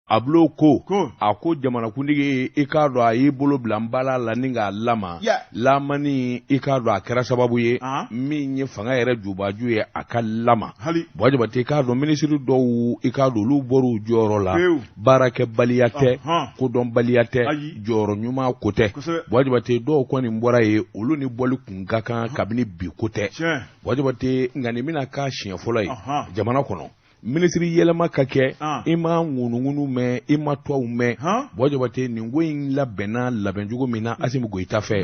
Ablo ko ako jamana kundigi ikado a bolo blambala la ninga lama lamani ikado a kera sababu ye min ye fanga yɛrɛ jubaju ye akal lama bwajabate ikado ministry do ikado lu boru joro la barake baliyate kodon baliyate joro nyuma kote bwajabate do ko ni mbora ye olu ni boli kungakan kabini bi kote bwajabate ngani mina ka shiya folo ye jamana kono ministry yelema kake ima ngunungunu me ima twa me bwajabate ningo in labena labenjugo mina asimu goita fe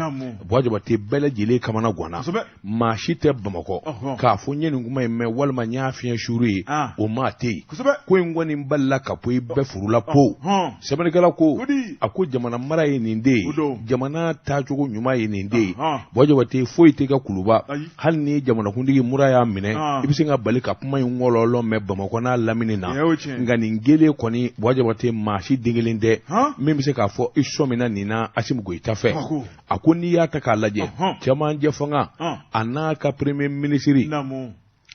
bwajabate bele jile kamana gwana ma shite bamako ka fonye nguma me walma nyaafia shuri o mate ko ngoni mballa ka poy be furula po sebene kala ko ako jamana mara yininde jamana tajugo nyuma yininde bwajabate foite ka kuluba halni jamana kundigi muraya mine ibisinga balika kuma ngololo me bamako kona lamini na ngani ngele koni bwajabate mashi dingelinde mimi se ka fo isomina nina asimu goita fe akoni ya taka laje chama nje fanga anaka premier ministry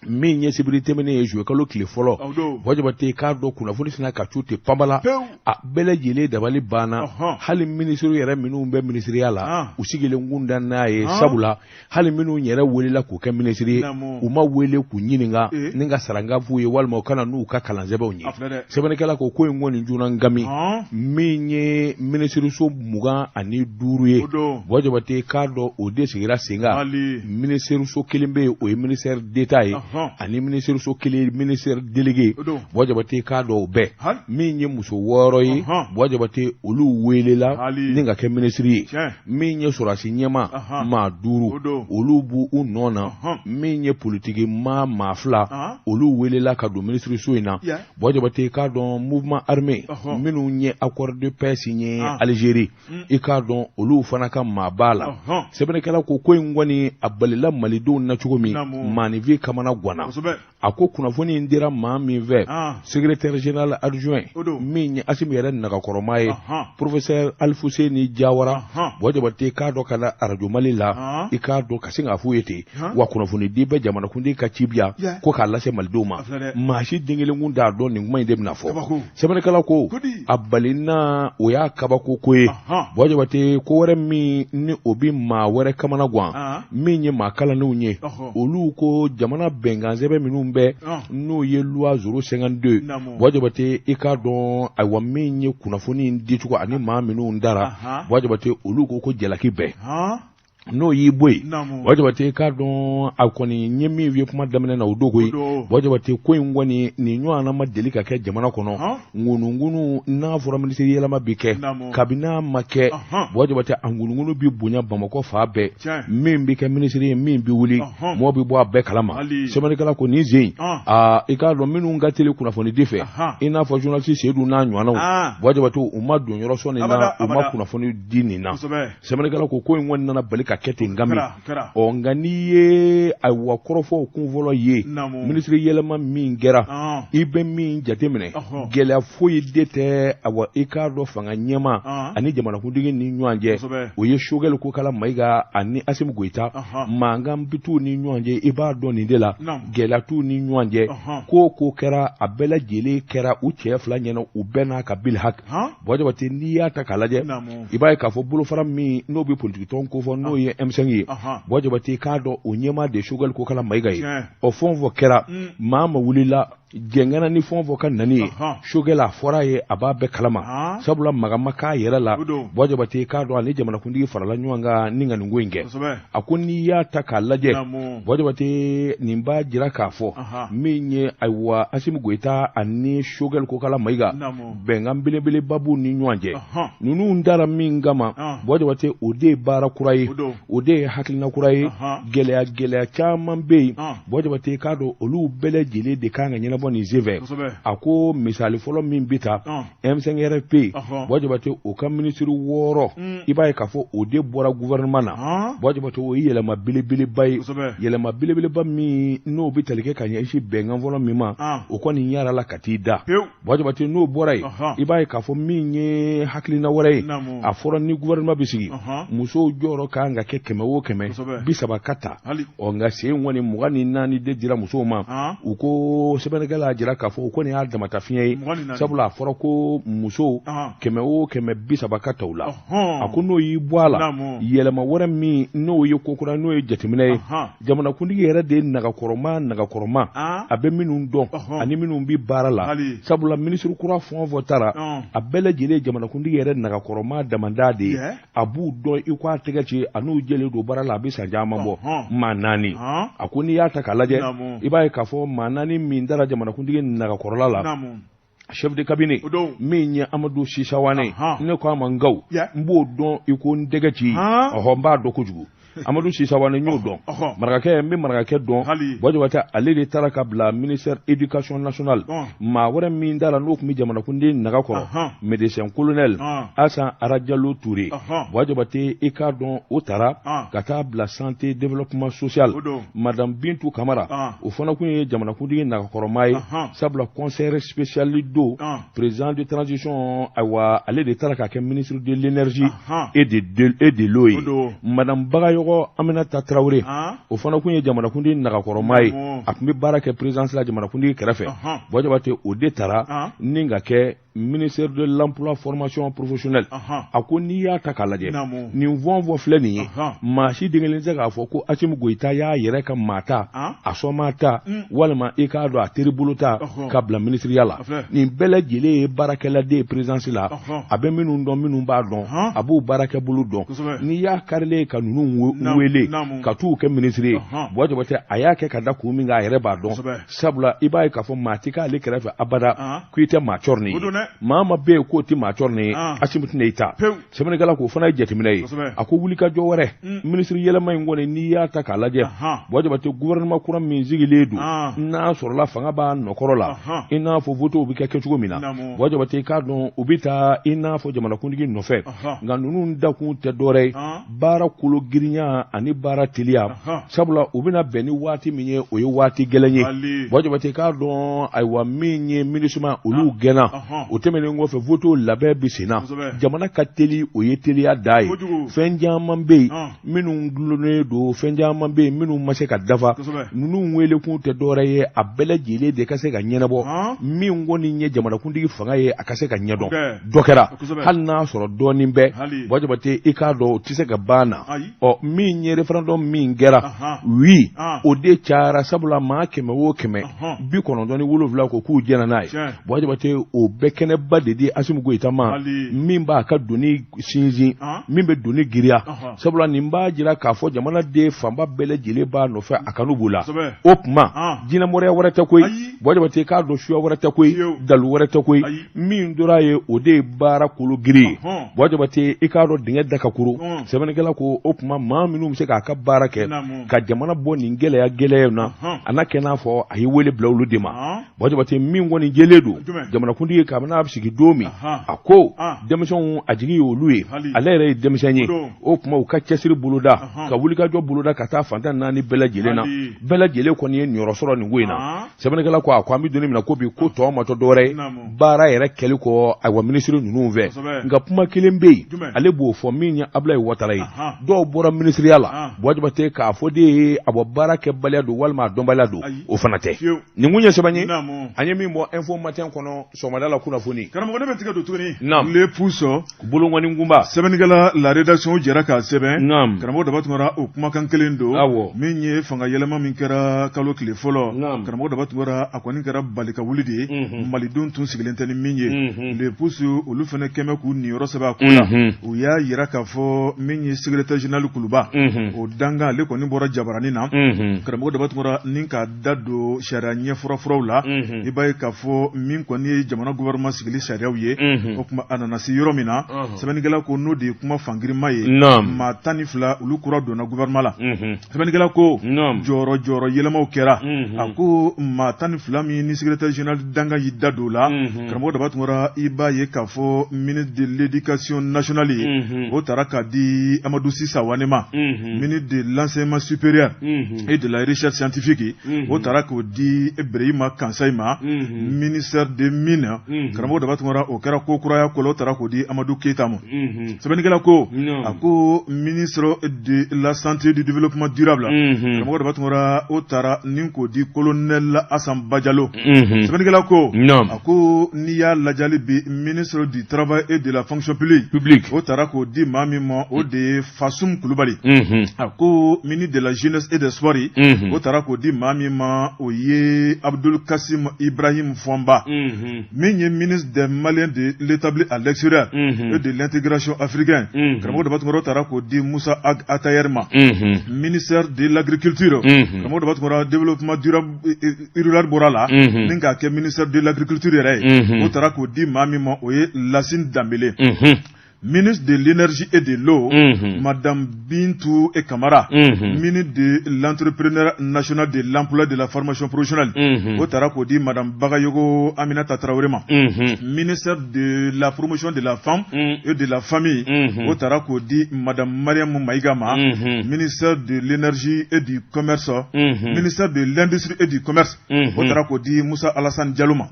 min ye sibilité mene ye jouer kalo kile folo bwajabate ka do kuna foni sina ka chute pambala a bele jele dabali bana hali ministry yere minu be ministry yala usigele ngunda naye sabula hali minu yere welila ku ke ministry uma wele ku nyininga ninga saranga vuye walma kana nu ka kalanzebe onyi sebene kala ko ko ngoni njuna ngami min ye ministry so muga ani duruye bwajabate ka do ode sigira singa ministry so kelimbe o ministère d'état ani ministre so kele ministre délégué bwajabate ka do be min ye muso woro yi bwajabate olu welela ninga ke ministry min ye sorasi nyema ma duru olu bu unona min ye politique ma mafla olu welela ka do ministre so ina bwajabate ka do mouvement armé minu nye accord de paix signé Algérie e ka do olu fana ka mabala sebene kala ko ko ngoni abalila malido na chugomi manivi kamana gwana ako kunafoni ndira ma mi ve secrétaire général adjoint min asim yere naga koromaye professeur Alfuseni Jawara bwajabate ka do kala arajo malila e ka do kasinga fuyete wa kunafoni dibe jamana kundi ka cibia ko kala se maldoma mashi dingele ngunda do ni nguma inde mnafo sebane kala ko abalina oya kabako koye bwajabate ko wore mi ni obi ma wore kamana gwa min ma kala no nye olu ko jamana benganzebe minumbe no ye loi 052 bwajabate ikadon aywa minye kunafoni ndituko ani ma minu ndara bwajabate olu ko jelaki be no yi boy wajabate ka don akoni nyemi wie kuma damene na odogo yi wajabate ko ngoni ni nyu ana madelika ke jamana kono ngunu na fora ministeri yela mabike kabina make wajabate angunu bi bunya bamako fa be mimbi ke ministeri mimbi wuli mo bi bo abe kalama semani kala ko ni zein ika don minu ngatele kuna foni defe ina fo journaliste sedu na nyu ana wajabate umadu nyoro so ni na umma kuna foni dini na semani kala ko ngoni na balika kete ngami onganiye aywa korofo kunvolo ye ministry yelema mingera ibe min jatemene gela foyi dete awa ikado fanga nyema ani jamana kundigi ni nyanje oye shogel ko kala maiga ani asimu goita mangam bitu ni nyanje ibado ni dela gela tu ni nyanje ko kera abela jele kera uche fla nyeno ubena ka bil hak bojabati ni ya takalaje ibai ka fo bulu faram mi no bi politique ton ko fo no ye emsengi bojabati kado onyema de shogal ko kala maigai o fon vo kera mama wulila gengana ni fon vo kan nani shogela foraye ababe kalama sabula magamaka yerala bojabati kado ani jamana kundi farala nyanga ninga ngwenge akuni ya takalaje bojabati nimba jira kafo minye aywa asimu goita ani shogal ko kala maiga bengam bile babu ni nyanje nunu ndara mingama bojabati ode bara kurai ode haklina kurai gelea chaman be bojabati kado olu bele jele de kanga nyina boni zeve ako misali folo min bita M5RP bojabati o kam ministry woro ibaye kafo ode bora gouvernement na bojabati o yele ma bile bay yele ma bile ba mi no bitalike kanya ishi bengan volo mima o koni nyara la katida bojabati no borai ibaye kafo minye haklina worai aforo ni gouvernement bisigi muso joro kanga kekeme wo keme bisaba kata onga se ngoni mugani nani de dira muso ma uko sebene sɛbɛnnikɛla y'a jira k'a fɔ ko nin y'a damata fiɲɛ ye sabula a fɔra ko muso 100 o 130 ka ta u la a ko n'o y'i bɔ a la yɛlɛma wɛrɛ min n'o ye kokura n'o ye jateminɛ ye jamanakuntigi yɛrɛ de ye nagakɔrɔma a bɛ minnu dɔn ani minnu bi baara la sabula minisiri kura fɛn o fɛn taara a bɛɛ lajɛlen jamanakuntigi yɛrɛ nagakɔrɔma damanda de ye a b'u dɔn i k'a tɛgɛ ci a n'u jɛlen don baara la a bɛ san caman bɔ maa 4 a ko n'i y'a ta k'a lajɛ i b'a ye k'a fɔ maa 4 min dara jamanakuntigi nagakɔrɔla la chef de cabinet min ye Amadou Sisawane ne ko a ma ngaw n b'o dɔn i ko n tɛgɛ ci n b'a dɔn kojugu Amadou Sisawane n y'o dɔn marakakɛ n bɛ marakakɛ dɔn Bɔjɔbata ale de taara ka bila ministère éducation nationale maa wɛrɛ min dara n'o tun bɛ jamanakuntigi nagakɔrɔ médecin colonel Asan Arajalo Touré Bɔjɔbate i k'a dɔn o taara ka taa bila santé développement social madame Bintou Kamara o fana tun ye jamanakuntigi nagakɔrɔma ye sabula conseiller spécial do président de transition ayiwa ale de taara ka kɛ ministre de l'énergie et de l'eau ye madame Bagayoko Aminata Traoré o fana kun ye jamanakuntigi nagakɔrɔma ye a tun bɛ baara kɛ présidence la jamanakuntigi kɛrɛfɛ Bɔjɔbate o de taara ni ka kɛ ministère de l'emploi formation professionnelle a ko n'i y'a ta k'a lajɛ nin fɔn filɛ nin ye maa si dengelen tɛ k'a fɔ ko Assimi Goïta y'a yɛrɛ ka maa ta a sɔnma ta walima i k'a dɔn a teri bolo ta ka bila ministériya la nin bɛɛ lajɛlen ye baarakɛladen ye présidence la a bɛ minnu dɔn minnu b'a dɔn a b'u baarakɛ bolo dɔn n'i y'a karilen ka ninnu wele ka t'u kɛ ministre ye Bɔjɔbate a y'a kɛ ka da kun min k'a yɛrɛ b'a dɔn sabula i b'a ye k'a fɔ maa ti k'ale kɛrɛfɛ abada k'i tɛ maa cɔri ye maa ma bɛ yen k'o tɛ maa cɔri ye Assimi tɛna i ta sɛbɛnnikɛla k'o fana ye jateminɛ ye a ko wulikajɔ wɛrɛ ministre yɛlɛma in kɔni n'i y'a ta k'a lajɛ Bɔjɔbate gouvernement kura min sigilen don n'a sɔrɔla fanga b'a nɔkɔrɔ la i n'a fɔ votew bɛ kɛ cogo min na Bɔjɔbate k'a dɔn u bɛ taa i n'a fɔ jamanakuntigi nɔfɛ nka ninnu dakun tɛ dɔwɛrɛ ye baara kolo girinya ani baara teliya sabula u bɛna bɛn ni waati min ye o ye waati gɛlɛn ye Bɔjɔbate k'a dɔn ayiwa min ye MINUSMA olu gɛnna o tɛmɛnen kɔfɛ votew labɛn bɛ sen na jamana ka teli o ye teliya da ye fɛn caman bɛ yen minnu dulonnen don fɛn caman bɛ yen minnu ma se ka dafa ninnu welekun tɛ dɔwɛrɛ ye a bɛɛ lajɛlen de ka se ka ɲɛnabɔ min kɔni ye jamanakuntigi fanga ye a ka se ka ɲɛdɔn dɔ kɛra hali n'a sɔrɔ dɔɔnin bɛ Bɔjɔbate i k'a dɔn o tɛ se ka ban na min ye référendum min kɛra oui o de cayara sabula maa 100 o 100 97 ko k'u jɛna n'a ye Bɔjɔbate o bɛɛ kɛnɛba de di Assimi Goïta ma min b'a ka doni sinsin min bɛ doni giriya sabula nin b'a jira k'a fɔ jamanaden fanba bɛɛ lajɛlen b'a nɔfɛ a kanu b'u la o tuma jinɛmɔrɔya wɛrɛ tɛ koyi Bɔjɔbate k'a dɔn suya wɛrɛ tɛ koyi dalu wɛrɛ tɛ koyi min dora ye o de ye baara kolo giri ye Bɔjɔbate i k'a dɔn dingɛ dakakuru sɛbɛnnikɛla ko o tuma maa minnu bɛ se k'a ka baara kɛ ka jamana bɔ nin gɛlɛya na a na kɛ n'a fɔ a ye wele bila olu de ma Bɔjɔbate min kɔni jɛlen don jamanakuntigi kabini a bɛ sigi don min a ko denmisɛnw a jigi ye olu ye ale yɛrɛ ye denmisɛn ye o tuma u ka cɛsiri boloda ka wulikajɔ boloda ka taa fantan 4 bɛɛ lajɛlen na bɛɛ lajɛlen kɔni ye niyɔrɔ sɔrɔ nin ko in na sɛbɛnnikɛla ko a ko an bɛ donni min na ko bi ko tɔ ma tɔ dɔwɛrɛ ye baara yɛrɛ kɛli kɔ ayiwa minisiri ninnu fɛ nka kuma kelen bɛ yen ale b'o fɔ min ye Abulayi Watara ye dɔw bɔra minisiriya la Bɔjɔbate k'a fɔ de ye a bɔ baara kɛbaliya don walima a dɔnbaliya don o fana tɛ nin kun ye sɛbɛn ye an ye min bɔ info matin kɔnɔ sɔgɔmada la kunnafoni karamɔgɔ ne bɛ tigɛ don tuguni le pousso bolongɔni kunba sɛbɛnnikɛla la rédaction jɛra k'a sɛbɛn karamɔgɔ daba tungara o kumakan kelen don min ye fanga yɛlɛma min kɛra kalo tile fɔlɔ karamɔgɔ daba tungara a kɔni kɛra bali ka wuli de ye malidenw tun sigilen tɛ ni min ye le pousso olu fana kɛmɛ k'u niyɔrɔ sɛbɛn a ko la u y'a yira k'a fɔ min ye secrétaire général Kuluba o danga ale kɔni bɔra jabaranin na karamɔgɔ daba tungara ni k'a da don sariya ɲɛfɔrɔfɔrɔw la i b'a ye k'a fɔ min kɔni ye jamana gouvernement sigili sariyaw ye o kuma a nana se yɔrɔ min na sɛbɛnnikɛla ko n'o de ye kuma fangirinma ye maa 12 olu kura donna gouvernement la sɛbɛnnikɛla ko jɔyɔrɔ yɛlɛmaw kɛra a ko maa 12 min ni secrétaire général danga y'i da don la karamɔgɔ daba tungara i b'a ye k'a fɔ ministre de l'éducation nationale ye o taara k'a di Amadou Sisawane ma ministre de l'enseignement supérieur et de la recherche scientifique o taara k'o di Ibrahima Kansayi ma ministère des mines karamɔgɔ daba tungara o kɛra ko kuraya kolo tara k'o di Amadou Keita ma sɛbɛnnikɛla ko a ko ministre de la santé du développement durable karamɔgɔ daba tungara o tara nin k'o di colonel Assane Bajalo sɛbɛnnikɛla ko a ko n'i y'a lajali bi ministre du travail et de la fonction publique o tara k'o di maa min ma o de ye Fassoum Kulubali a ko ministre de la jeunesse et des sports o tara k'o di maa min ma o ye Abdul Kassim Ibrahim Fomba min ye ministre des Maliens de l'établi à l'extérieur et de l'intégration africaine karamɔgɔ daba tungara o tara k'o di Moussa Ag Atayerma ministère de l'agriculture karamɔgɔ daba tungara développement durable rural bɔra la ni k'a kɛ ministère de l'agriculture yɛrɛ ye o tara k'o di maa min ma o ye Lassine Dambélé ministre de l'énergie et de l'eau, Madame Bintou et Kamara, ministre de l'entrepreneuriat national de l'emploi de la formation professionnelle, Otara Kodi, Madame Bagayogo Aminata Traorema, ministre de la promotion de la femme et de la famille, Otara Kodi, Madame Mariam Maïgama, ministre de l'énergie et du commerce, ministre de l'industrie et du commerce, Otara Kodi, Moussa Alassane Dialouma.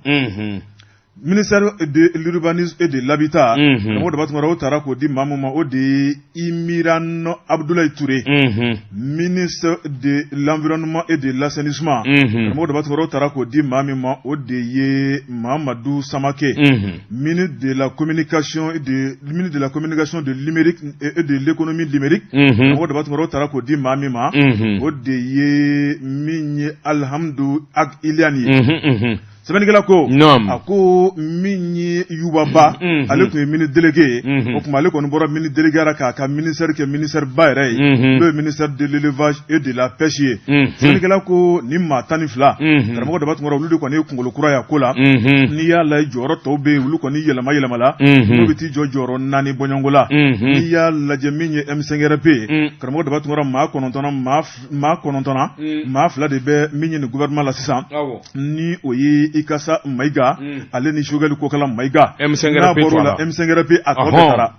Ministère de l'urbanisme et de l'habitat, karamɔgɔ daba tungara o tara k'o di maa min ma o de ye Imiran Abdoulaye Touré, ministre de l'environnement et de l'assainissement, karamɔgɔ daba tungara o tara k'o di maa min ma o de ye Mahamadou Samake, ministre de la communication et de numérique et de l'économie numérique, karamɔgɔ daba tungara o tara k'o di maa min ma o de ye min ye Alhamdou Ag Iliani. Sɛbɛnnikɛla ko a ko min ye Yubaba ale tun ye ministre délégué o tuma ale kɔni bɔra ministre délégué ra k'a ka ministère kɛ ministère ba yɛrɛ ye n'o ye ministère de l'élevage et de la pêche ye sɛbɛnnikɛla ko ni maa 12 karamɔgɔ daba tungara olu de kɔni ye kunkolo kura ya ko la n'i y'a lajɛ jɔyɔrɔ tɔw bɛ yen olu kɔni yɛlɛma la n'o bɛ t'i jɔ jɔyɔrɔ 4 bɔɲɔngo la n'i y'a lajɛ min ye M5RP karamɔgɔ daba tungara maa 2 de bɛ min ye nin gouvernement la sisan ni o ye Ikasa Maïga ale ni Choguel Kokala Maïga M5RP a tɔgɔ tara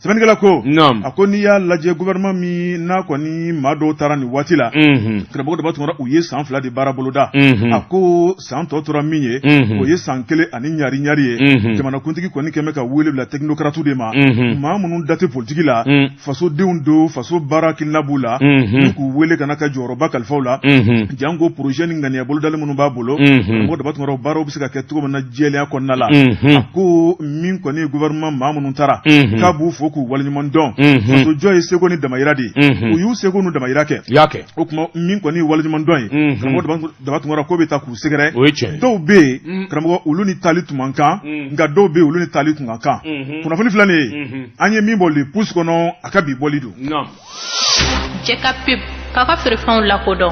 sɛbɛnnikɛla ko a ko n'i y'a lajɛ gouvernement min n'a kɔni maa dɔw taara nin waati la karamɔgɔ daba tungara u ye san 2 de baara boloda a ko san tɔ tora min ye o ye san 1 ani ɲari ye jamanakuntigi kɔni kɛmɛ ka wele bila technocrate de ma maa minnu date politique la fasodenw do faso baara hakilina b'u la ni k'u wele kana ka jɔyɔrɔba kalifaw la jango projet ni ŋaniya bolodali minnu b'a bolo karamɔgɔ daba tungara baaraw bɛ se ka kɛ cogo min na jɛlenya kɔnɔna la a ko min kɔni ye gouvernement maa minnu taara k'a b'u fo k'u waleɲuman dɔn fasojɔ ye seko ni damayira de ye u y'u seko n'u damayira kɛ o tuma min kɔni ye waleɲuman dɔn ye karamɔgɔ daba tungara ko bɛ taa k'u sɛgɛrɛ dɔw bɛ yen karamɔgɔ olu ni taali tun man kan nka dɔw bɛ yen olu ni taali tun ka kan kunnafoni filanin ye an ye min bɔ le pousse kɔnɔ a ka bi bɔli don jɛ ka pep k'a ka feerefɛnw lakodɔn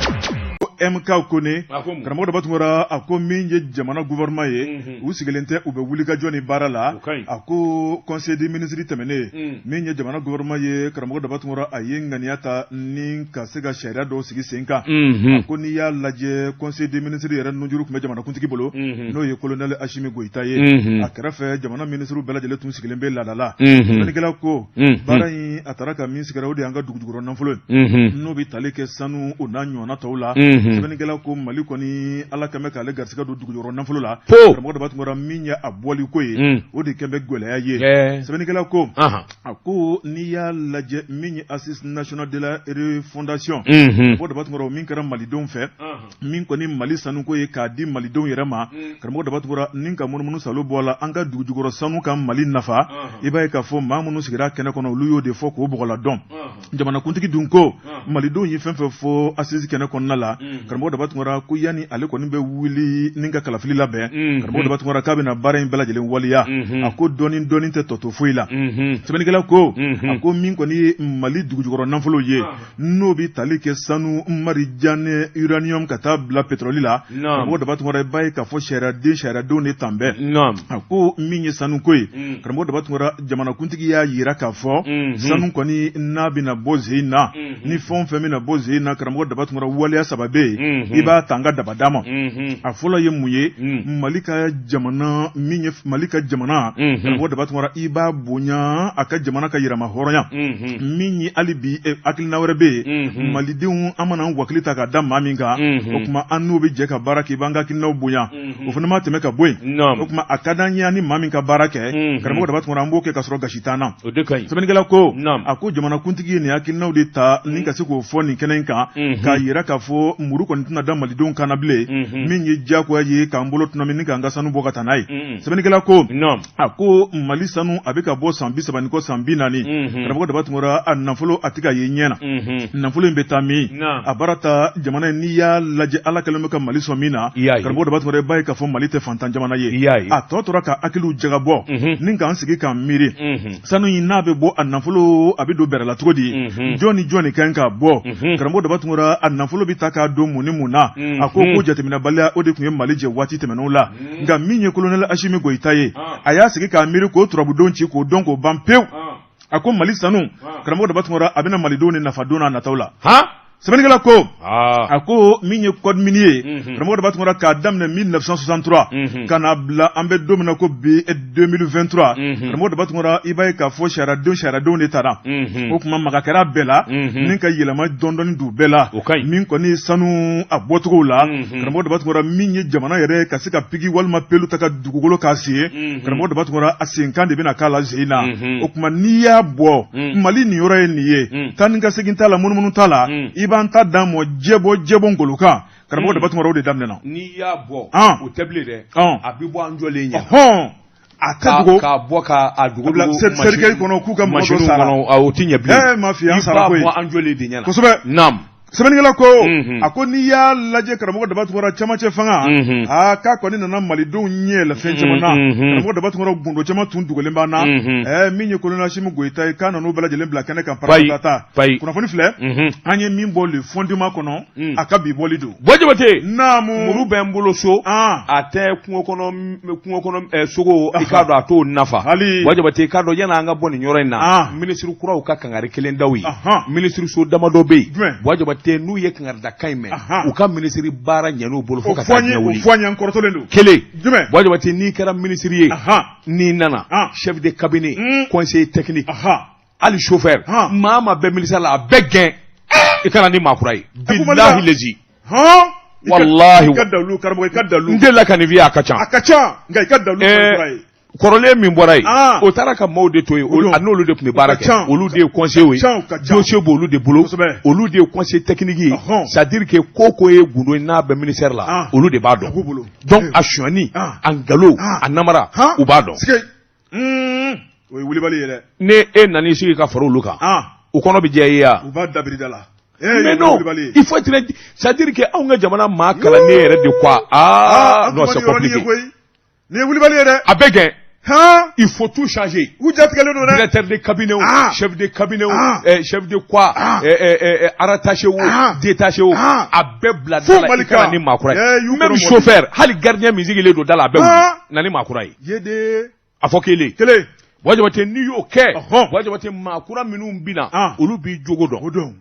MK Kone karamɔgɔ daba tungara a ko min ye jamana gouvernement ye u sigilen tɛ u bɛ wuli ka jɔ ni baara la a ko conseil des ministres tɛmɛnen min ye jamana gouvernement ye karamɔgɔ daba tungara a ye ŋaniya ta ni ka se ka sariya dɔw sigi sen kan a ko n'i y'a lajɛ conseil des ministres yɛrɛ nujuru tun bɛ jamanakuntigi bolo n'o ye colonel Assimi Goïta ye a kɛrɛfɛ jamana ministres bɛɛ lajɛlen tun sigilen bɛ laadala sɛbɛnnikɛla ko baara in a taara ka min sigɛrɛ o de y'an ka dugujukɔrɔ nafolo ye n'o bɛ tali kɛ sanu o n'a ɲɔgɔnna tɔw la sɛbɛnnikɛla ko Mali kɔni ala kɛmɛ k'ale garisɛgɛ don dugujukɔrɔ nafolo la karamɔgɔ daba tungara min ye a bɔli ko ye o de kɛn bɛ gɛlɛya ye sɛbɛnnikɛla ko a ko n'i y'a lajɛ min ye assise national de la refondation karamɔgɔ daba tungara o min kɛra malidenw fɛ min kɔni Mali sanuko ye k'a di malidenw yɛrɛ ma karamɔgɔ daba tungara ni ka munumunu salo bɔ a la an ka dugujukɔrɔ sanu ka Mali nafa i b'a ye k'a fɔ maa minnu sigira kɛnɛ kɔnɔ olu y'o de fɔ k'o bɔgɔla dɔn jamanakuntigi dun ko malidenw ye fɛn fɛn fɔ assise kɛnɛ kɔnɔna la karamɔgɔ daba tungara ko yanni ale kɔni bɛ wuli ni ka kalafili labɛn karamɔgɔ daba tungara k'a bɛna baara in bɛɛ lajɛlen waliya a ko dɔɔni tɛ tɔto foyi la sɛbɛnnikɛla ko a ko min kɔni ye Mali dugujukɔrɔ nafolo ye n'o bɛ tali kɛ sanu marijanɛ uranium ka taa bila pétrole la karamɔgɔ daba tungara i b'a ye k'a fɔ sariyadenw de tan bɛɛ a ko min ye sanu ko ye karamɔgɔ daba tungara jamanakuntigi y'a yira k'a fɔ sanu kɔni n'a bɛna bɔ zen na ni fɛn o fɛn bɛna bɔ zen na karamɔgɔ daba tungara waleya 3 bɛ yen i b'a ta an ka daba d'a ma a fɔlɔ ye mun ye Mali ka jamana min ye Mali ka jamana karamɔgɔ Dabatuma i b'a bonya a ka jamana ka yɛrɛma hɔrɔnya min ye hali bi hakilina wɛrɛ bɛ yen malidenw an mana an wakili ta k'a da maa min kan o tuma an n'o bɛ jɛ ka baara kɛ i b'an ka hakilinaw bonya o fana ma tɛmɛ ka bɔ yen o tuma a ka d'an ye ni maa min ka baara kɛ karamɔgɔ Dabatuma an b'o kɛ ka sɔrɔ gasi t'an na sɛbɛnnikɛla ko a ko jamanakuntigi ye nin hakilinaw de ta ni ka se k'o fɔ nin kɛnɛ in kan k'a yira k'a fɔ muru kɔni tɛna da malidenw kan na bilen min ye diyagoya ye k'an bolo tuna min ni k'an ka sanu bɔ ka taa n'a ye sɛbɛnnikɛla ko a ko Mali sanu a bɛ ka bɔ san 30 ni kɔ san 40 karamɔgɔ Dabatuma a nafolo a tɛ ka ye ɲɛ na nafolo in bɛ taa min a baara ta jamana in n'i y'a lajɛ Ala kɛlen bɛ ka Mali sɔn min na karamɔgɔ Dabatuma b'a ye k'a fɔ Mali tɛ fantan jamana ye a tɔ tora ka hakiliw jagabɔ ni k'an sigi k'an miiri sanu in n'a bɛ bɔ a nafolo a bɛ don bɛrɛ la cogo di jɔn ni jɔn ni kan k'a bɔ karamɔgɔ Dabatuma a nafolo bɛ ta k'a don mun ni mun na a ko jateminɛbaliya o de tun ye Mali jɛ waati tɛmɛnenw la nka min ye colonel Asimi Goyita ye a y'a sigi k'a miiri k'o turabudenw ci k'o dɔn k'o ban pewu a ko Mali sanu karamɔgɔ Dabatuma a bɛna malidenw ni nafa don n'a nataw la sɛbɛnnikɛla ko a ko min ye code minier ye karamɔgɔ Dabatuma k'a daminɛ 1963 ka na bila an bɛ don min na ko bi 2023 karamɔgɔ Dabatuma i b'a ye k'a fɔ sariyadenw de taara o tuma maga kɛra bɛɛ la ni ka yɛlɛma dɔɔni don bɛɛ la min kɔni sanu a bɔcogow la karamɔgɔ Dabatuma min ye jamana yɛrɛ ka se ka pigi walima pelu ta ka dugukolo k'a sen karamɔgɔ Dabatuma a senkan de bɛna k'a la zen na o tuma n'i y'a bɔ Mali nin yɔrɔ ye nin ye taa ni ka segin t'a la munumunu t'a la i b'an ta d'an ma jɛbɔ ngolo kan karamɔgɔ Dabatuma o de daminɛna n'i y'a bɔ o tɛ bilen dɛ a bɛ bɔ an jɔlen ɲɛ a ka dogo k'a bɔ k'a dogo serikɛli kɔnɔ k'u ka mɔgɔ sara o tɛ ɲɛ bilen ma fi an sara koyi i b'a bɔ an jɔlen de ɲɛna kosɛbɛ naam sɛbɛnnikɛla ko a ko n'i y'a lajɛ karamɔgɔ Dabatuma cɛmancɛ fanga k'a kɔni nana malidenw ɲɛ la fɛn caman na karamɔgɔ Dabatuma gundo caman tun dogolen b'an na min ye colonel Asimi Goyita ye k'a nan'u bɛɛ lajɛlen bila kɛnɛ kan paratata kunnafoni filɛ an ye min bɔ le fondement kɔnɔ a ka bi bɔli don Jabate naamu muru bɛ n bolo so a tɛ kungo kɔnɔ sogo i k'a dɔn a t'o nafa Jabate i k'a dɔn yan'an ka bɔ nin yɔrɔ in na minisiri kuraw ka kangari kelen daw ye minisiri so damadɔ bɛ yen n'u ye kangarida kan in mɛn u ka minisiri baara ɲɛn'u bolo fo ka taa ɲɛ wuli fɔ an kɔrɔtɔlen don kelen Jabate n'i kɛra minisiri ye n'i nana chef de cabinet conseiller technique hali chauffeur maa ma bɛɛ minisiri la a bɛɛ gɛn i kana ni maakura ye bilahi lezi wallahi i ka dalu karamɔgɔ i ka dalu n delila ka nin f'i ye a ka ca nka i ka dalu karamɔgɔ ye kɔrɔlen min bɔra yen o taara ka maaw de to yen a n'olu de tun bɛ baara kɛ olu de ye conseiller ye dossier b'olu de bolo olu de ye conseiller technique ye c'est à dire que ko ye gundo ye n'a bɛ ministère la olu de b'a dɔn donc a sonyani a nkalon a namara u b'a dɔn o ye wulibali ye dɛ ni e nan'i sigi ka fara olu kan u kɔnɔ bɛ jɛ i ye wa u b'a dabiri da la mais non il faut être c'est à dire que anw ka jamana maa kalannen yɛrɛ de quoi non c'est compliqué ni ye wulibali ye dɛ a bɛɛ gɛn il faut tout changer. Directeur de cabinet, chef de cabinet, chef de quoi, rattaché ou détaché ou, a bebla dans la makura. Même chauffeur, hali gardien musique il est dans la bebla, nani makura. Yede. A faut qu'il est. Wajabate New York, wajabate makura minum bina, olu bi jogo don.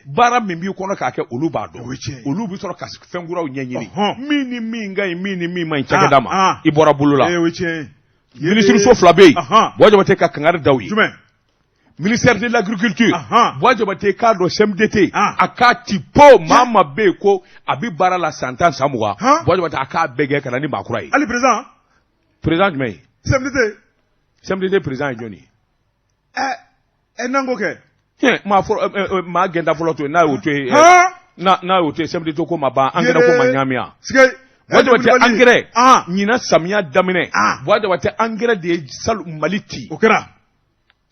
Bara min b'i kɔnɔ k'a kɛ olu b'a dɔn olu bɛ sɔrɔ ka fɛn kuraw ɲɛɲini min ni min ka ɲi min ni min ma ɲi cakɛda ma i bɔra bolo la minisiri so fila bɛ yen Jabate ka kangari daw ye ministère de l'agriculture Jabate k'a dɔn CMDT a k'a ti po maa ma bɛ yen ko a bɛ baara la san 10 san 20 Jabate a k'a bɛɛ kɛ ka na ni maakura ye hali président jumɛn ye CMDT président ye jɔn ye n'an ko kɛ maa gɛnta fɔlɔ to yen n'a y'o to yen n'a y'o to yen CMDT ko ma ban engrais ko ma ɲaamiya Jabate engrais ɲinan samiya daminɛ Jabate engrais de ye Mali ci o kɛra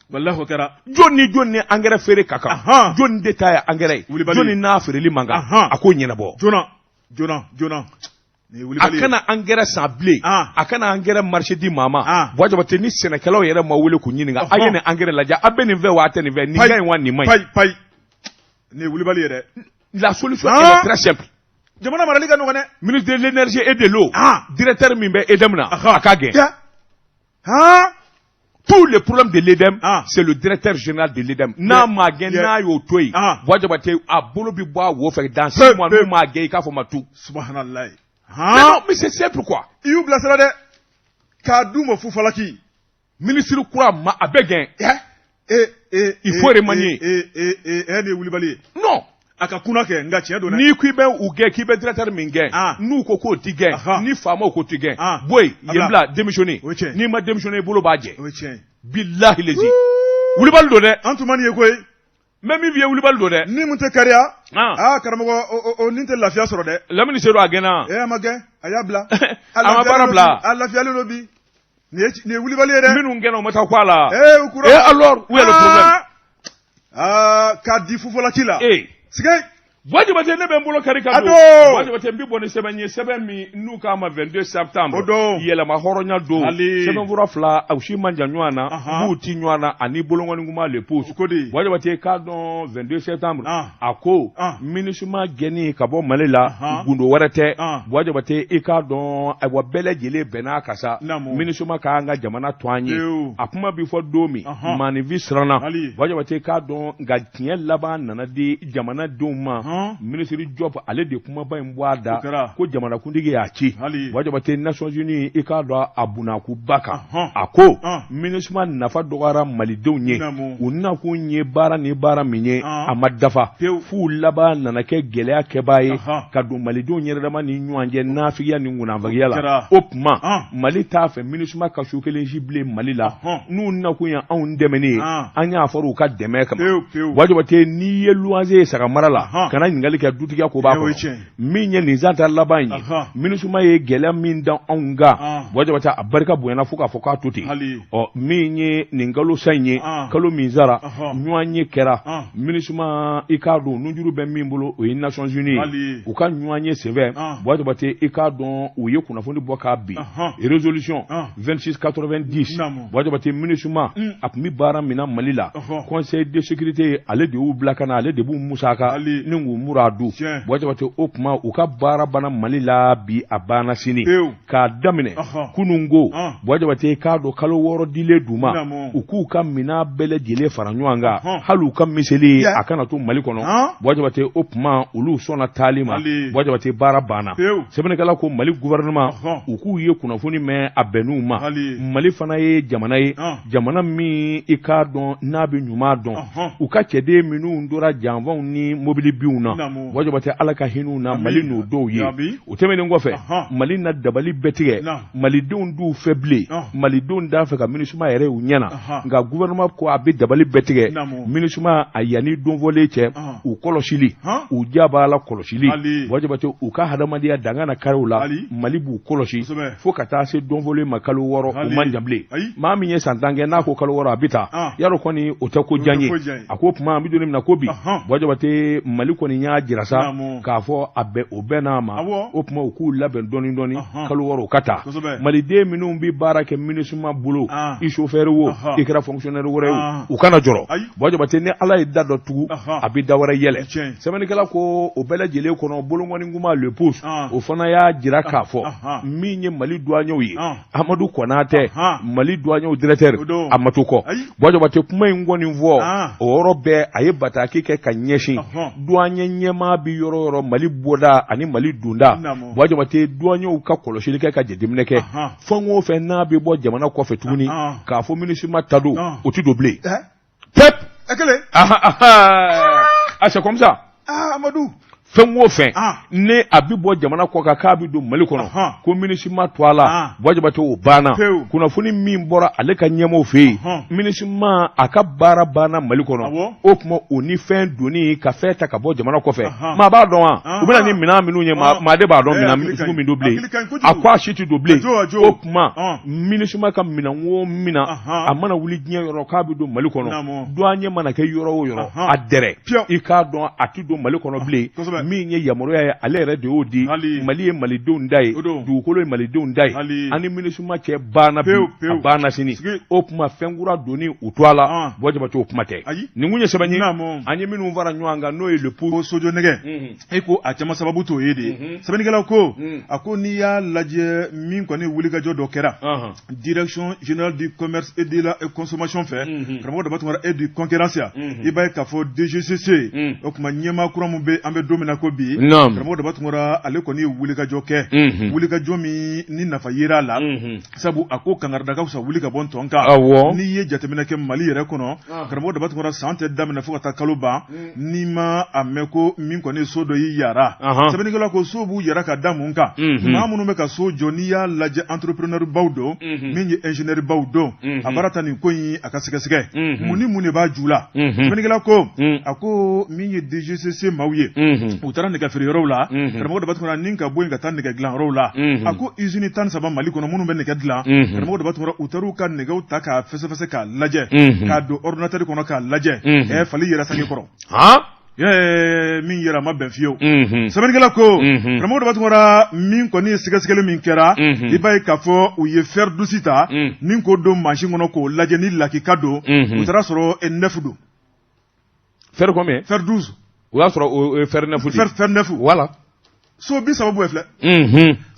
walahi o kɛra jɔn ni engrais feere ka kan jɔn de ta ye engrais jɔn n'a feereli man kan a k'o ɲɛnabɔ joona a kana engrais san bilen a kana engrais marché di maa ma Jabate ni sɛnɛkɛlaw yɛrɛ ma wele k'u ɲininka a ye nin engrais lajɛ a bɛ nin fɛ wa a tɛ nin fɛ nin ka ɲi wa nin ma ɲi payi nin ye wulibali ye dɛ la solution est très simple jamana marali ka nɔgɔn dɛ ministre de l'énergie et de l'eau directeur min bɛ EDEM na a k'a gɛn tous les problèmes de l'EDEM, c'est le directeur général de l'EDEM. N'a ma gain n'a yo toy. Wajabate a bolo bi bois wo fait dans 6 mois nous ma gain ka fo matu. Subhanallah. Mais non, mais c'est simple quoi. You blessed de Kadou mo fufalaki. Ministre quoi ma abegin. Il faut remanier. Non. Akakuna ke nga tiɲɛ don dɛ. Ni k'i bɛ u gɛn k'i bɛ directeur min gɛn. N'u ko k'o ti gɛn. Ni faamaw ko ti gɛn. Boy yen bila démissionner. N'i ma démissionner i bolo b'a jɛ. Bilahi lezi. Wulibali don dɛ. An tun ma nin ye koyi. Mɛ min f'i ye wulibali don dɛ. Ni mun tɛ kariya. Karamɔgɔ o nin tɛ lafiya sɔrɔ dɛ. Lamini Seydou a gɛnna. A ma gɛn a y'a bila. A ma baara bila. A lafiyalen don bi. Nin ye wulibali ye dɛ. Minnu gɛnna o ma taa ku a la. U kura. Alors où est le problème? K'a di fufalaki la. Sigay. Wajibate ne bɛ n bolo kari ka don. Wajibate n bɛ bɔ ni sɛbɛn ye sɛbɛn min n'u k'a ma 22 septembre. Yɛlɛma hɔrɔnya don. Sɛbɛnfura fila aw si man jan ɲɔgɔn na. B'u ti ɲɔgɔn na ani bolokɔninguma le pousse. Wajibate k'a dɔn 22 septembre. A ko MINUSMA gɛnni ka bɔ Mali la gundo wɛrɛ tɛ. Wajibate i k'a dɔn ayiwa bɛɛ lajɛlen bɛnna ka sa. MINUSMA k'an ka jamana to an ye. A kuma bi fɔ don min maanifin siranna. Wajibate k'a dɔn nka tiɲɛ laban nana di jamanadenw ma. Ministre Diop ale de kumaba in bɔ a da ko jamanakuntigi y'a ci. Wajabate Nations Unies i k'a dɔn a bunnakuba kan. A ko MINUSMA nafa dɔgɔyara malidenw ye. U nakun ye baara ni baara min ye a ma dafa. F'u laban nana kɛ gɛlɛya kɛbaa ye ka don malidenw yɛrɛdama ni ɲɔgɔn cɛ naafigiya ni ŋunanfagiya la. O tuma Mali t'a fɛ MINUSMA ka su kelen si bilen Mali la. N'u nakun ye anw dɛmɛni ye an y'a fɔ u ka dɛmɛ kama. Wajabate n'i ye luwanse ye sagamara la kana ɲininkali kɛ dutigiya ko b'a kɔnɔ min ye nin zanta laban ye MINUSMA ye gɛlɛya min dan anw kan Wajabate a barika bonyana fo k'a fɔ k'a to ten min ye nin kalo sa in ye kalo min sara ɲɔgɔn ye kɛra MINUSMA i k'a dɔn nujuru bɛ min bolo o ye Nations Unies u ka ɲɔgɔn ye senfɛ Wajabate i k'a dɔn u ye kunnafoni bɔ k'a bin résolution 2690 Wajabate MINUSMA a tun bɛ baara min na Mali la Conseil de sécurité ale de y'u bila ka na ale de b'u musaka ni k'u muradu Wajabate o kuma u ka baara banna Mali la bi a banna sini k'a daminɛ kunungo Wajabate k'a dɔn kalo 6 dilen d'u ma u k'u ka mina bɛɛ lajɛlen fara ɲɔgɔn kan hali u ka miseli a kana to Mali kɔnɔ Wajabate o kuma olu sɔnna taali ma Wajabate baara banna sɛbɛnnikɛla ko Mali gouvernement u k'u ye kunnafoni mɛn a bɛnn'u ma Mali fana ye jamana ye jamana min i k'a dɔn n'a bɛ ɲuman dɔn u ka cɛden minnu dora janfanw ni mobili biw na Wajabate ala ka hin'u na Mali n'o dɔw ye o tɛmɛnen kɔfɛ Mali na dabali bɛɛ tigɛ malidenw d'u fɛ bilen malidenw d'a fɛ ka MINUSMA yɛrɛ y'u ɲɛna nka gouvernement ko a bɛ dabali bɛɛ tigɛ MINUSMA a yanni donfɔlen cɛ u kɔlɔsili u jab'a la kɔlɔsili Wajabate u ka hadamadenya danga na kariw la Mali b'u kɔlɔsi fo ka taa se donfɔlen ma kalo 6 u man jan bilen maa min ye san 10 kɛ n'a ko kalo 6 a bɛ taa yarɔ kɔni o tɛ ko jan ye a ko tuma an bɛ don min na ko bi Wajabate Mali kɔni y'a jira sa k'a fɔ a bɛ o bɛɛ n'a ma o tuma u k'u labɛn dɔɔni dɔɔni kalo 6 ka taa maliden minnu bɛ baara kɛ MINUSMA bolo i chauffeur wo i kɛra fonctionnaire wɛrɛ wo u kana jɔrɔ Wajabate ni ala ye da dɔ tugu a bɛ da wɛrɛ yɛlɛ sɛbɛnnikɛla ko o bɛɛ lajɛlen kɔnɔ bolokɔninguma le pousse o fana y'a jira k'a fɔ min ye Mali douaniers ye Amadu Konatɛ Mali douaniers directeur a ma to kɔ Wajabate kuma in kɔni fɔ o yɔrɔ bɛɛ a ye bataki kɛ ka ɲɛsin douanier ɲɛmaa bi yɔrɔ yɔrɔ Mali bɔda ani Mali donda Wajabate douaniers ka kɔlɔsili kɛ ka jateminɛ kɛ fɛn o fɛn n'a bɛ bɔ jamana kɔfɛ tuguni k'a fɔ MINUSMA ta don o tɛ don bilen pep c'est comme ça Amadou fɛn o fɛn ne a bɛ bɔ jamana kɔ kan k'a bɛ don Mali kɔnɔ ko MINUSMA to a la Wajabate o banna kunnafoni min bɔra ale ka ɲɛmaaw fɛ yen MINUSMA a ka baara banna Mali kɔnɔ o tuma o ni fɛn donni ka fɛn ta ka bɔ jamana kɔfɛ maa b'a dɔn wa u bɛna ni minɛn minnu ye maa de b'a dɔn minɛn sugu min don bilen a ko a si tɛ don bilen o tuma MINUSMA ka minɛn o minɛn a mana wuli diɲɛ yɔrɔ k'a bɛ don Mali kɔnɔ douanier mana kɛ yɔrɔ o yɔrɔ a dɛrɛ i k'a dɔn a tɛ don Mali kɔnɔ bilen min ye yamaruya ye ale yɛrɛ de y'o di Mali ye malidenw da ye dugukolo ye malidenw da ye ani MINUSMA cɛ banna bi a banna sini o kuma fɛn kura donni u to a la bɔ jaba t'o kuma tɛ nin kun ye sɛbɛn ye an ye minnu fara ɲɔgɔn kan n'o ye le pour sojo nɛgɛ e ko a caman sababu t'o ye de sɛbɛnnikɛlaw ko a ko n'i y'a lajɛ min kɔni wulikajɔ dɔ kɛra direction générale du commerce et de la consommation fɛ karamɔgɔ Dabatuma et du concurrence i b'a ye k'a fɔ DGCC o kuma ɲɛmaa kura min bɛ an bɛ don min na ko bi karamɔgɔ Dabatuma ale kɔni ye wulikajɔ kɛ wulikajɔ min ni nafa yera a la sabu a ko kangarida ka fisa wuli ka bɔ ntɔn kan n'i ye jateminɛ kɛ Mali yɛrɛ kɔnɔ karamɔgɔ Dabatuma san tɛ daminɛ fo ka taa kalo ban n'i ma a mɛn ko min kɔni so dɔ y'i yara sɛbɛnnikɛlaw ko so b'u yɛrɛ ka da mun kan maa minnu bɛ ka so jɔ n'i y'a lajɛ entrepreneur baw don min ye ingénieur baw don a baara ta nin ko in a ka sɛgɛsɛgɛ mun ni mun de b'a ju la sɛbɛnnikɛlaw ko a ko min ye DGCC maaw ye u taara nɛgɛ feere yɔrɔw la karamɔgɔ Dabatuma ni ka bɔ yen ka taa nɛgɛ dilan yɔrɔw la a ko usine 13 Mali kɔnɔ minnu bɛ nɛgɛ dilan karamɔgɔ Dabatuma u taar'u ka nɛgɛw ta k'a fɛsɛfɛsɛ k'a lajɛ k'a don ordinateur kɔnɔ k'a lajɛ fali yɛrɛ sange kɔrɔ min yɛrɛ ma bɛn fiyewu sɛbɛnnikɛla ko karamɔgɔ Dabatuma min kɔni ye sɛgɛsɛgɛli min kɛra i b'a ye k'a fɔ u ye fer dusi ta min k'o don mansin kɔnɔ k'o lajɛ ni lakika don u taara sɔrɔ 9 don fer combien fer 12 o y'a sɔrɔ o ye fer 9 fer 9 voilà so bi sababu ye filɛ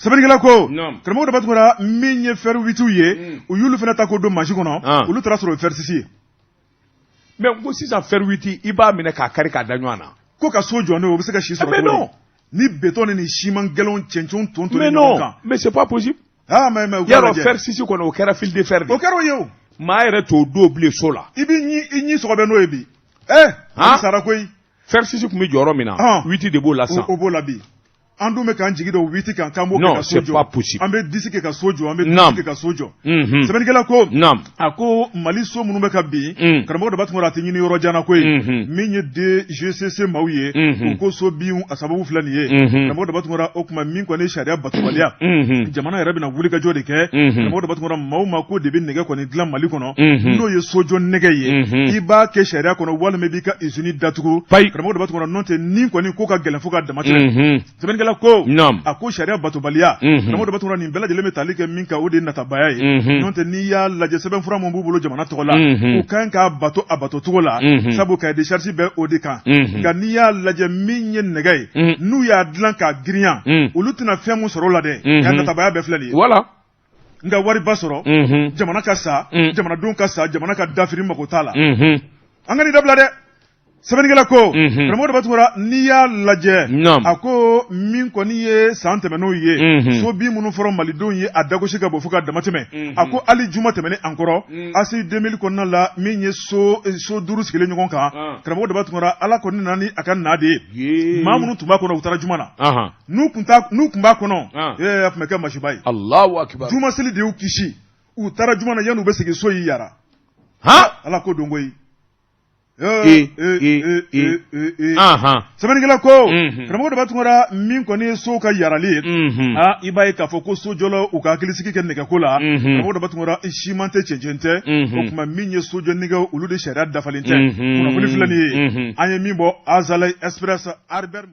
sɛbɛnnikɛla ko karamɔgɔ Dabatuma min ye fer 8 ye u y'olu fana ta k'o don mansin kɔnɔ olu taara sɔrɔ fer 6 ye mais ko sisan fer 8 i b'a minɛ k'a kari k'a da ɲɔgɔn na ko ka so jɔ n'o ye o bɛ se ka si sɔrɔ cogo di ni béton ni siman gɛlɛnw cɛncɛnw ton ni ɲɔgɔn kan mais c'est pas possible mais yarɔ fer 6 kɔnɔ o kɛra fil de fer de o kɛra o ye o maa yɛrɛ t'o don bilen so la i ɲi sɔgɔbɛ n'o ye bi sara koyi fer 6 tun bɛ jɔyɔrɔ min na 8 de b'o la sisan o b'o la bi an dun bɛ k'an jigi dɔ 8 kan k'an b'o kɛ ka so jɔ an bɛ 10 kɛ ka so jɔ an bɛ 12 kɛ ka so jɔ sɛbɛnnikɛla ko a ko Mali so minnu bɛ ka bin karamɔgɔ Dabatuma a tɛ ɲini yɔrɔ jan na koyi min ye DGCC maaw ye u ko so bin a sababu filɛ nin ye karamɔgɔ Dabatuma o kuma min kɔni sariya batobaliya jamana yɛrɛ bɛna wulikajɔ de kɛ karamɔgɔ Dabatuma maaw ma ko de bɛ nɛgɛ kɔni dilan Mali kɔnɔ n'o ye sojɔ nɛgɛ ye i b'a kɛ sariya kɔnɔ walima i b'i ka usine datugu karamɔgɔ Dabatuma n'o tɛ ni kɔni ko ka gɛlɛn fo ka damatɛmɛ sɛbɛnnikɛla ko a ko sariya batobaliya karamɔgɔ Dabatuma nin bɛɛ lajɛlen bɛ tali kɛ min kan o de ye natabaya ye n'o tɛ n'i y'a lajɛ sɛbɛnfura min b'u bolo jamana tɔgɔ la u kan k'a bato a bato cogo la sabu cahier de charge bɛ o de kan nka n'i y'a lajɛ min ye nɛgɛ ye n'u y'a dilan k'a girinya olu tɛna fɛn mun sɔrɔ o la dɛ nka natabaya bɛɛ filɛ nin ye nka wariba sɔrɔ jamana ka sa jamanadenw ka sa jamana ka dafiri mago t'a la an ka nin dabila dɛ sɛbɛnnikɛla ko karamɔgɔ Dabatuma n'i y'a lajɛ a ko min kɔni ye san tɛmɛn'o ye so bin minnu fɔra malidenw ye a dagosi ka bɔ fo ka damatɛmɛ a ko hali juma tɛmɛnen an kɔrɔ ACI 2000 kɔnɔna la min ye so 5 sigilen ɲɔgɔn kan karamɔgɔ Dabatuma ala kɔni nana ni a ka na de ye maa minnu tun b'a kɔnɔ u taara juma na n'u tun b'a kɔnɔ a tun bɛ kɛ masiba ye juma seli de y'u kisi u taara juma na yan'u bɛ segin so y'i yara ala ko don koyi sɛbɛnnikɛla ko karamɔgɔ Dabatuma min kɔni ye so ka yarali ye i b'a ye k'a fɔ ko sojɔlaw u ka hakilisigi kɛ nɛgɛko la karamɔgɔ Dabatuma siman tɛ cɛncɛn tɛ o tuma min ye sojɔ nɛgɛw olu de sariya dafalen tɛ kunnafoni filɛ nin ye an ye min bɔ Azalaï Express Albert